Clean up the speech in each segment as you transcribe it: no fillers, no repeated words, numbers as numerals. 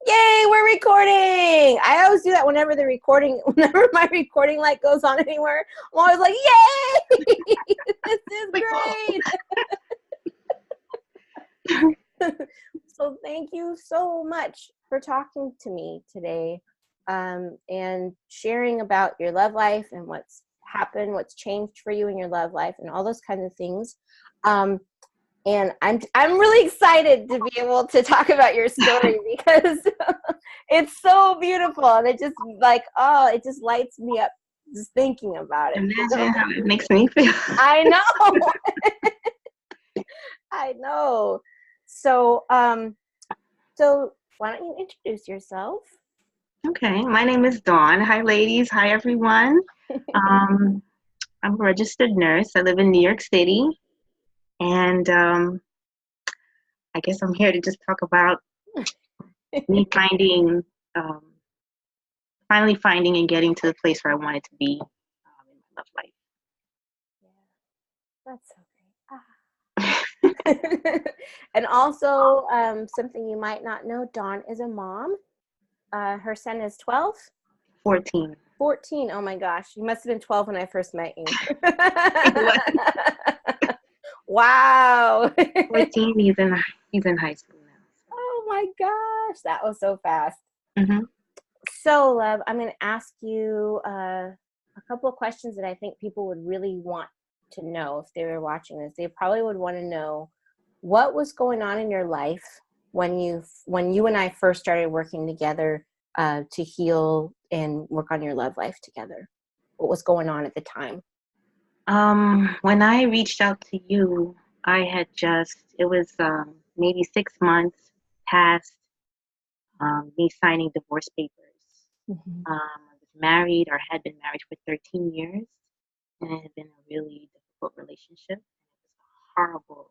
Yay, we're recording. I always do that whenever whenever my recording light goes on anywhere. I'm always like, yay, this is Like, whoa. great. So thank you so much for talking to me today and sharing about your love life and what's happened, what's changed for you in your love life and all those kinds of things. And I'm really excited to be able to talk about your story because it's so beautiful and it just it just lights me up just thinking about it. Imagine how it makes me feel. I know. I know. So so why don't you introduce yourself? Okay, my name is Dawn. Hi, ladies. Hi, everyone. I'm a registered nurse. I live in New York City. And I guess I'm here to just talk about me finally finding and getting to the place where I wanted to be in my love life. Yeah, that's so great. And also, something you might not know, Dawn is a mom. Her son is 12? 14. 14. Oh my gosh. You must have been 12 when I first met you. Wow. 14, he's in high school now. Oh my gosh. That was so fast. Mm-hmm. So, love, I'm going to ask you a couple of questions that I think people would really want to know if they were watching this. They probably would want to know what was going on in your life when you and I first started working together to heal and work on your love life together. What was going on at the time? When I reached out to you, it was maybe 6 months past me signing divorce papers. Mm-hmm. I was married or had been married for 13 years, and it had been a really difficult relationship. It was a horrible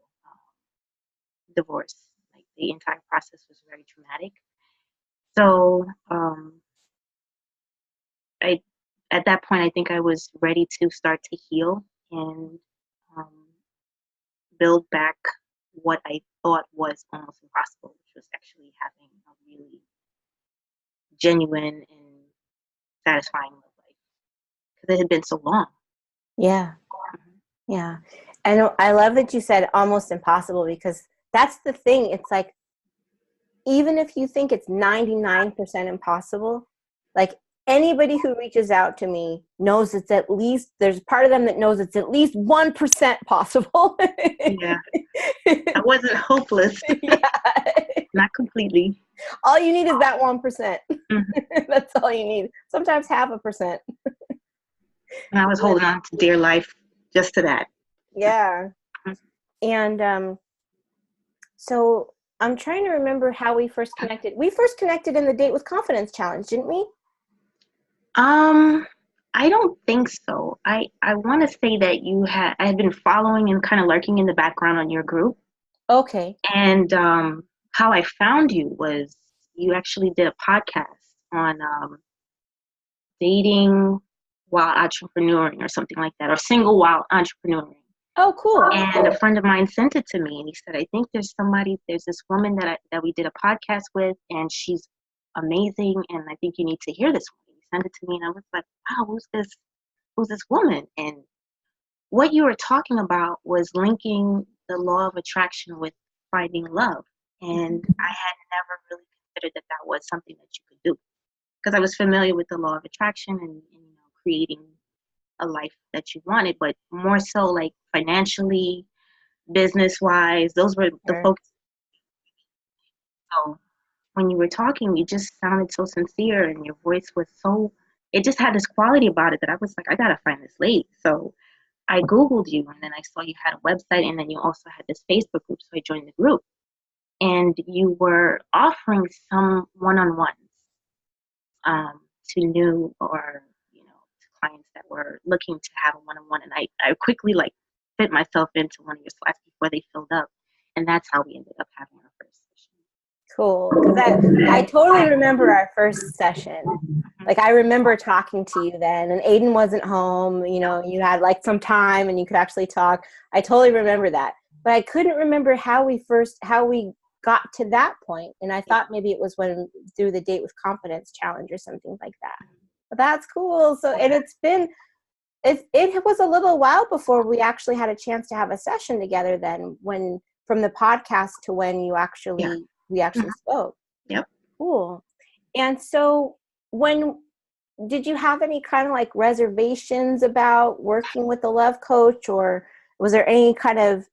divorce. Like the entire process was very traumatic. So I, at that point, I think I was ready to start to heal and um, build back what I thought was almost impossible, which was actually having a really genuine and satisfying love life because it had been so long. Yeah. Yeah. And I love that you said almost impossible because that's the thing. It's like, even if you think it's 99% impossible, like anybody who reaches out to me knows it's at least, there's part of them that knows it's at least 1% possible. Yeah. I wasn't hopeless. Yeah. Not completely. All you need is that 1%. Mm-hmm. That's all you need. Sometimes 0.5%. And I was holding on to dear life just to that. Yeah. And so I'm trying to remember how we first connected. We first connected in the Date with Confidence Challenge, didn't we? I don't think so. I want to say that I had been following and kind of lurking in the background on your group. Okay. And how I found you was you actually did a podcast on dating while entrepreneuring or something like that, or single while entrepreneuring. Oh, cool. And a friend of mine sent it to me, and he said, I think there's this woman that we did a podcast with, and she's amazing, and I think you need to hear this one. He sent it to me, and I was like, wow, who's this woman? And what you were talking about was linking the law of attraction with finding love. And I had never really considered that was something that you could do, because I was familiar with the law of attraction and creating a life that you wanted, but more so like financially, business wise, those were the focus. So when you were talking, you just sounded so sincere, and your voice was it just had this quality about it that I was like, I gotta find this lady. So I Googled you, and then I saw you had a website, and then you also had this Facebook group, so I joined the group. And you were offering some one-on-ones to new or to clients that were looking to have a one-on-one, and I quickly fit myself into one of your slots before they filled up, and that's how we ended up having our first session. Cool. Because I totally remember our first session. Like, I remember talking to you then, and Aiden wasn't home. You had some time and you could actually talk. I totally remember that. But I couldn't remember how we got to that point. And I thought maybe it was when through the Date with Confidence challenge or something like that. But that's cool. So, and it was a little while before we actually had a chance to have a session together then, when from the podcast to when we actually spoke. Yep. Cool. And so did you have any kind of like reservations about working with a love coach, or was there any kind of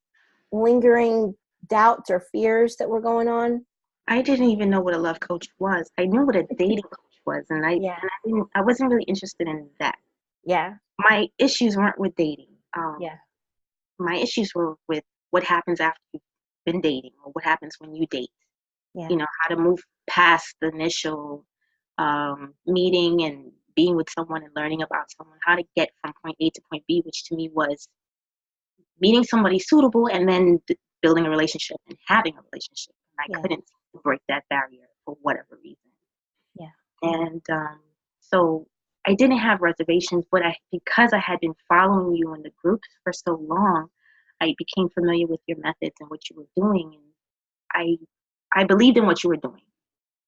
lingering doubts or fears that were going on? I didn't even know what a love coach was. I knew what a dating coach was, and I wasn't really interested in that. Yeah. My issues weren't with dating. Yeah. My issues were with what happens after you've been dating, or what happens when you date. Yeah. You know, how to move past the initial meeting and being with someone and learning about someone, how to get from point A to point B, which to me was meeting somebody suitable and then building a relationship and having a relationship. And I couldn't break that barrier for whatever reason. Yeah. And so I didn't have reservations, but because I had been following you in the groups for so long, I became familiar with your methods and what you were doing, and I believed in what you were doing.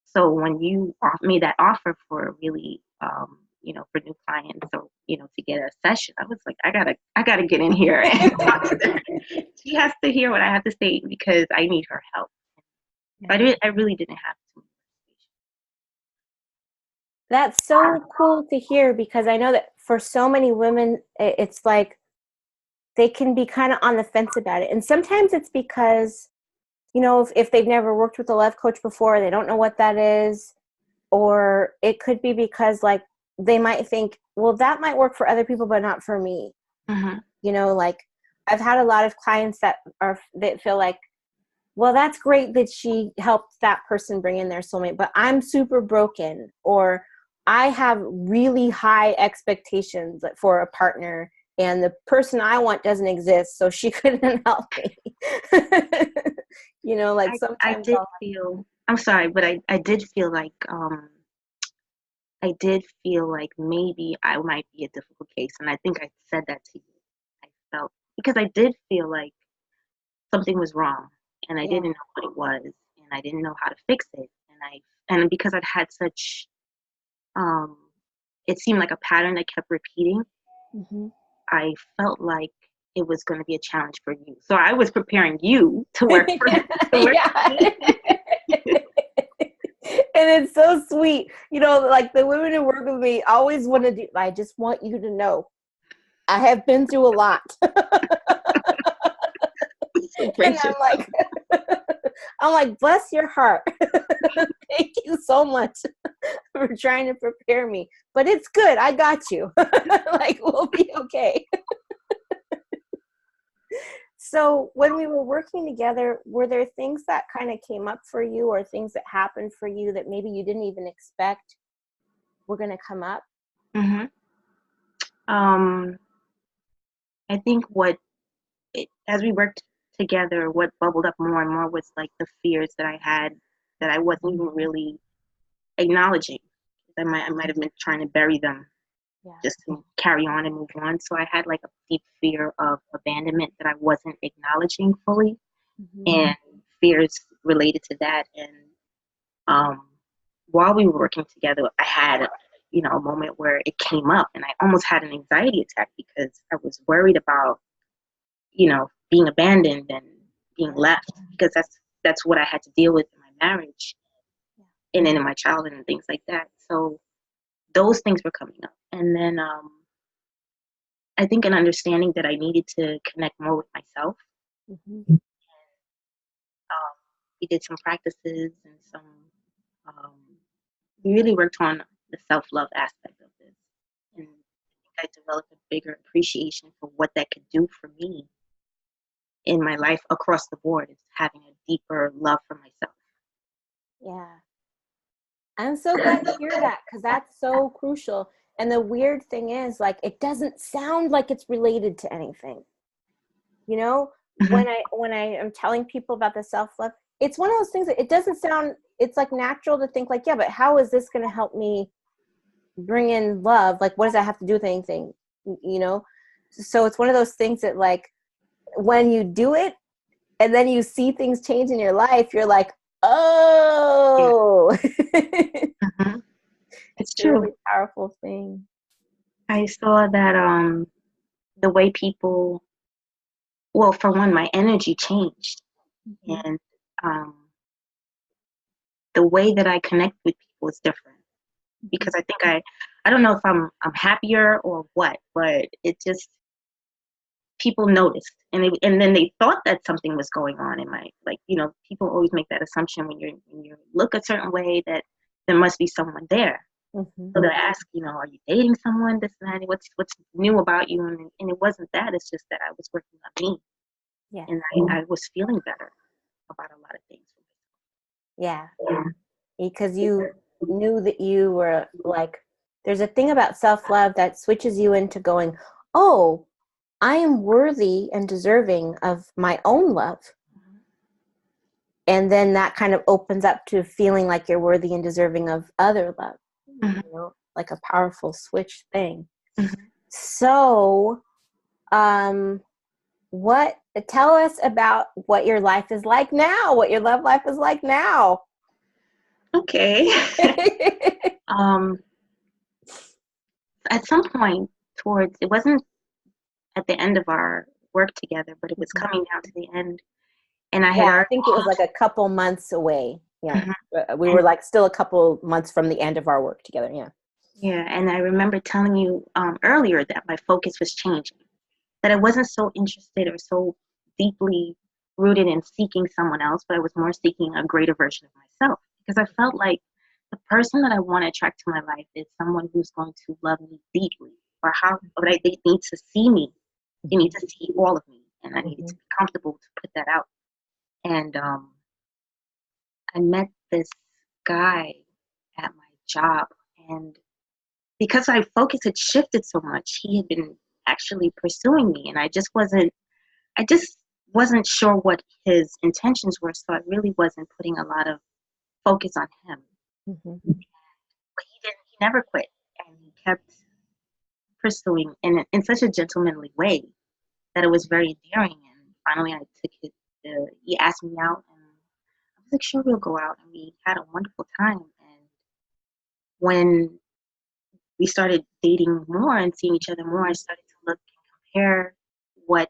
So when you made that offer for really, for new clients, or to get a session, I was like, I gotta get in here and talk to them. She has to hear what I have to say because I need her help. But I really didn't have to. That's so cool to hear, because I know that for so many women, it's like they can be kind of on the fence about it. And sometimes it's because, if they've never worked with a love coach before, they don't know what that is. Or it could be because like they might think, well, that might work for other people, but not for me. Mm-hmm. Like I've had a lot of clients that feel like, well, that's great that she helped that person bring in their soulmate, but I'm super broken, or I have really high expectations for a partner, and the person I want doesn't exist, so she couldn't help me. Like sometimes I did feel, I'm sorry, but I did feel like maybe I might be a difficult case, and I think I said that to you. I felt, because I did feel like something was wrong, and I didn't know what it was, and I didn't know how to fix it, and because I'd had such it seemed like a pattern that kept repeating. Mm-hmm. I felt like it was going to be a challenge for you, so I was preparing you to work for And it's so sweet, like the women who work with me always want to do. I just want you to know, I have been through a lot. And I'm like, bless your heart. Thank you so much for trying to prepare me. But it's good. I got you. Like, we'll be okay. So when we were working together, were there things that kind of came up for you, or things that happened for you that maybe you didn't even expect were going to come up? Mm-hmm. I think as we worked together, what bubbled up more and more was like the fears that I had that I wasn't even really acknowledging. I might have been trying to bury them just to carry on and move on. So I had like a deep fear of abandonment that I wasn't acknowledging fully, and fears related to that. And while we were working together, I had a moment where it came up, and I almost had an anxiety attack because I was worried about being abandoned and being left, because that's what I had to deal with in my marriage and then in my childhood and things like that. So those things were coming up. And then I think an understanding that I needed to connect more with myself. Mm-hmm. We did some practices and we really worked on the self-love aspect of this. And I developed a bigger appreciation for what that could do for me in my life across the board, is having a deeper love for myself. Yeah. I'm so glad to hear that, because that's so crucial. And the weird thing is, like, it doesn't sound like it's related to anything. Mm-hmm. When I am telling people about the self-love, it's one of those things that it doesn't sound, it's like natural to think like, yeah, but how is this going to help me bring in love? Like, what does that have to do with anything? So it's one of those things that, like, when you do it, and then you see things change in your life, you're like, oh. Mm-hmm. It's It's a true. really powerful thing. I saw that the way people, well, for one, my energy changed, Mm-hmm. and um, the way that I connect with people is different. Because I think I don't know if I'm happier or what, but it just people noticed, and then they thought that something was going on in my, like, people always make that assumption when you look a certain way that there must be someone there. Mm-hmm. So they ask, are you dating someone? This and that. What's new about you? And it wasn't that. It's just that I was working on me, Yeah. and I was feeling better about a lot of things. Yeah. Yeah. Because you knew that you were like, there's a thing about self-love that switches you into going, oh, I am worthy and deserving of my own love. And then that kind of opens up to feeling like you're worthy and deserving of other love, Mm-hmm. like a powerful switch thing. Mm-hmm. So, tell us about what your life is like now, what your love life is like now. Okay. um, at some point towards, it wasn't at the end of our work together, but it was coming down to the end. And I Yeah, had I already, think it was like a couple months away. Yeah. Mhm. We were like still a couple months from the end of our work together. Yeah. Yeah, and I remember telling you earlier that my focus was changing, that I wasn't so interested or so deeply rooted in seeking someone else, but I was more seeking a greater version of myself, because I felt like the person that I want to attract to my life is someone who's going to love me deeply, or they need to see me. They need to see all of me, and I needed to be comfortable to put that out. And I met this guy at my job, and because my focus had shifted so much, he had been actually pursuing me, and I just wasn't sure what his intentions were, so I really wasn't putting a lot of focus on him. Mm-hmm. But he never quit, and he kept pursuing in such a gentlemanly way that it was very endearing. And finally I took it, he asked me out, and I was like, sure, we'll go out, and we had a wonderful time. And when we started dating more and seeing each other more, I started to look and compare what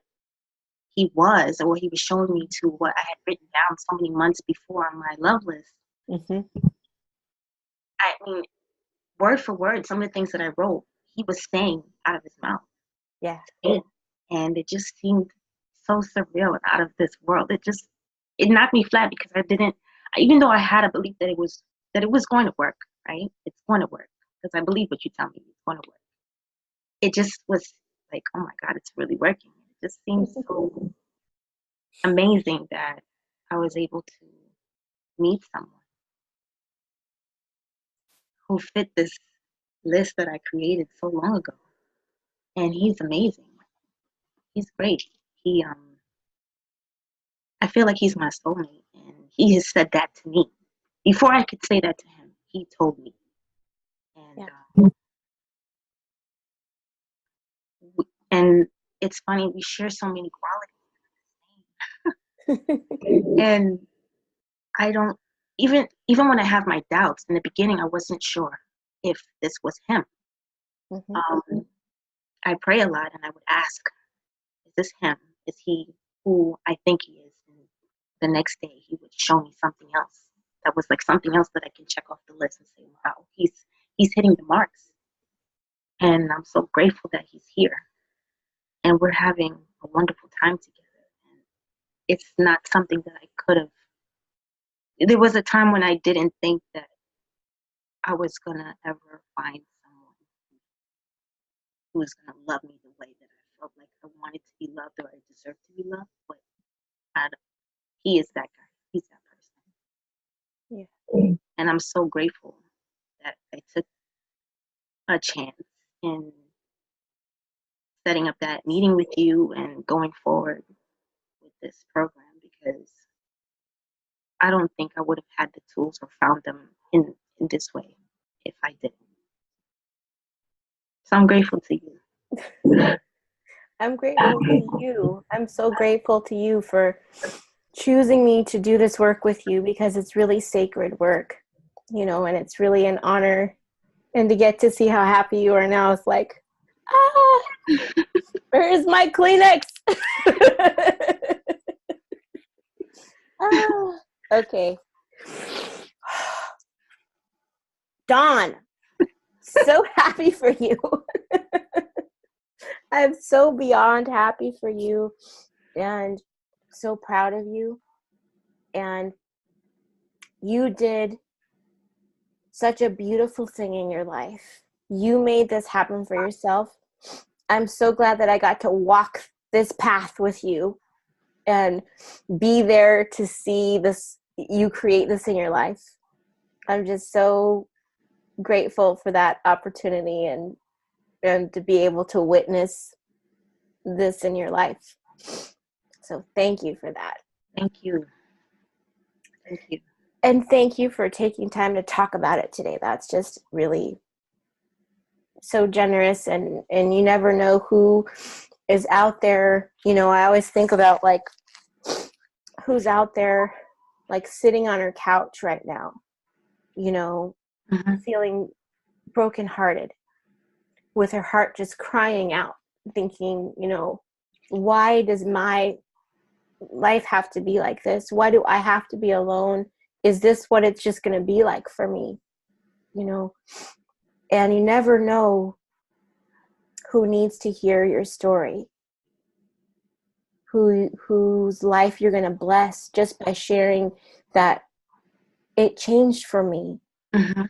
he was, or what he was showing me, to what I had written down so many months before on my love list. Mm-hmm. I mean, word for word, some of the things that I wrote, he was saying out of his mouth. Yeah. And it just seemed so surreal and out of this world. It knocked me flat, because I didn't, even though I had a belief that it was going to work, right? It's going to work, because I believe what you tell me, it's going to work. It just was like, oh my God, it's really working. It just seems so amazing that I was able to meet someone who fit this list that I created so long ago. And he's amazing. He's great. He I feel like he's my soulmate, and he has said that to me. Before I could say that to him, he told me. And Yeah. and it's funny, we share so many qualities. And I don't, even when I have my doubts in the beginning, I wasn't sure if this was him. Mm-hmm. I pray a lot, and I would ask, is this him? Is he who I think he is? And the next day he would show me something else that was like something else that I can check off the list and say, wow, he's hitting the marks. And I'm so grateful that he's here, and we're having a wonderful time together. And it's not something that I could have. There was a time when I didn't think that I was gonna ever find someone who was gonna love me the way that I felt like I wanted to be loved, or I deserved to be loved. But I, he is that guy. He's that person. Yeah. And I'm so grateful that I took a chance in setting up that meeting with you and going forward with this program, because I don't think I would have had the tools or found them in this way if I didn't. So I'm grateful to you. I'm grateful to you. I'm so grateful to you for choosing me to do this work with you, because it's really sacred work, you know, and it's really an honor. And to get to see how happy you are now, it's like, where is my Kleenex? Okay. Dawn, so happy for you. I'm so beyond happy for you and so proud of you. And you did such a beautiful thing in your life. You made this happen for yourself. I'm so glad that I got to walk this path with you and be there to see this, you create this in your life. I'm just so grateful for that opportunity and to be able to witness this in your life. So thank you for that. Thank you. Thank you. And thank you for taking time to talk about it today. That's just really so generous, and you never know who is out there. You know, I always think about like who's out there like sitting on her couch right now, you know, feeling brokenhearted, with her heart just crying out, thinking, you know, why does my life have to be like this? Why do I have to be alone? Is this what it's just going to be like for me? You know, and you never know who needs to hear your story, whose life you're going to bless just by sharing that it changed for me. Mm-hmm.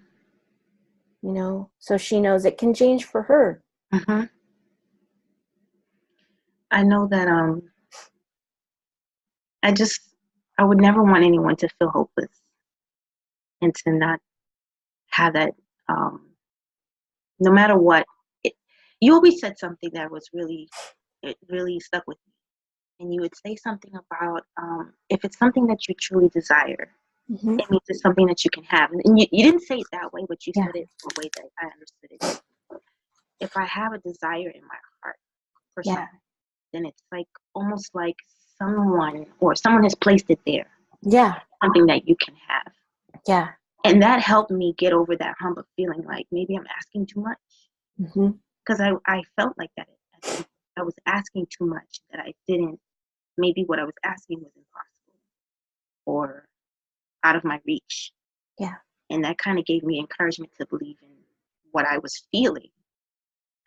You know, so she knows it can change for her. Mm-hmm. I know that I would never want anyone to feel hopeless and to not have that, no matter what. You always said something that it really stuck with me. And you would say something about if it's something that you truly desire, it means it's something that you can have. And you didn't say it that way, but you said it in a way that I understood it. If I have a desire in my heart for something, then it's like almost like someone has placed it there. Yeah. Something that you can have. Yeah. And that helped me get over that hump of feeling like maybe I'm asking too much. Because I felt like that. I was asking too much, that I didn't, maybe what I was asking was impossible or out of my reach. Yeah. And that kind of gave me encouragement to believe in what I was feeling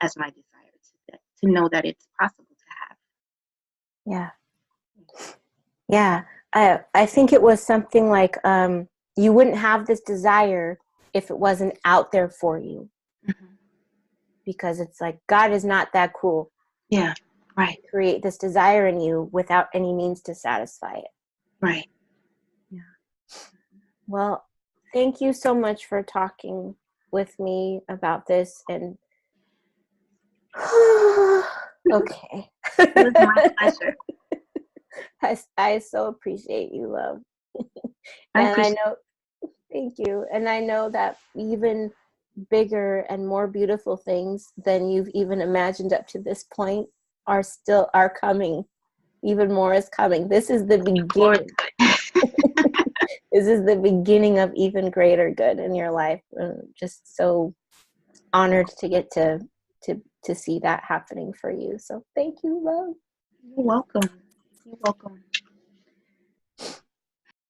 as my desire, to know that it's possible to have. Yeah. Yeah. I think it was something like you wouldn't have this desire if it wasn't out there for you. Because it's like, God is not that cruel. Yeah. Right. To create this desire in you without any means to satisfy it. Right. Yeah. Well, thank you so much for talking with me about this. And okay. It was my pleasure. I so appreciate you, love. Thank you. And I know that even bigger and more beautiful things than you've even imagined up to this point are coming. Even more is coming. This is the beginning. This is the beginning of even greater good in your life. I'm just so honored to get to see that happening for you. So thank you, love. You're welcome. You're welcome.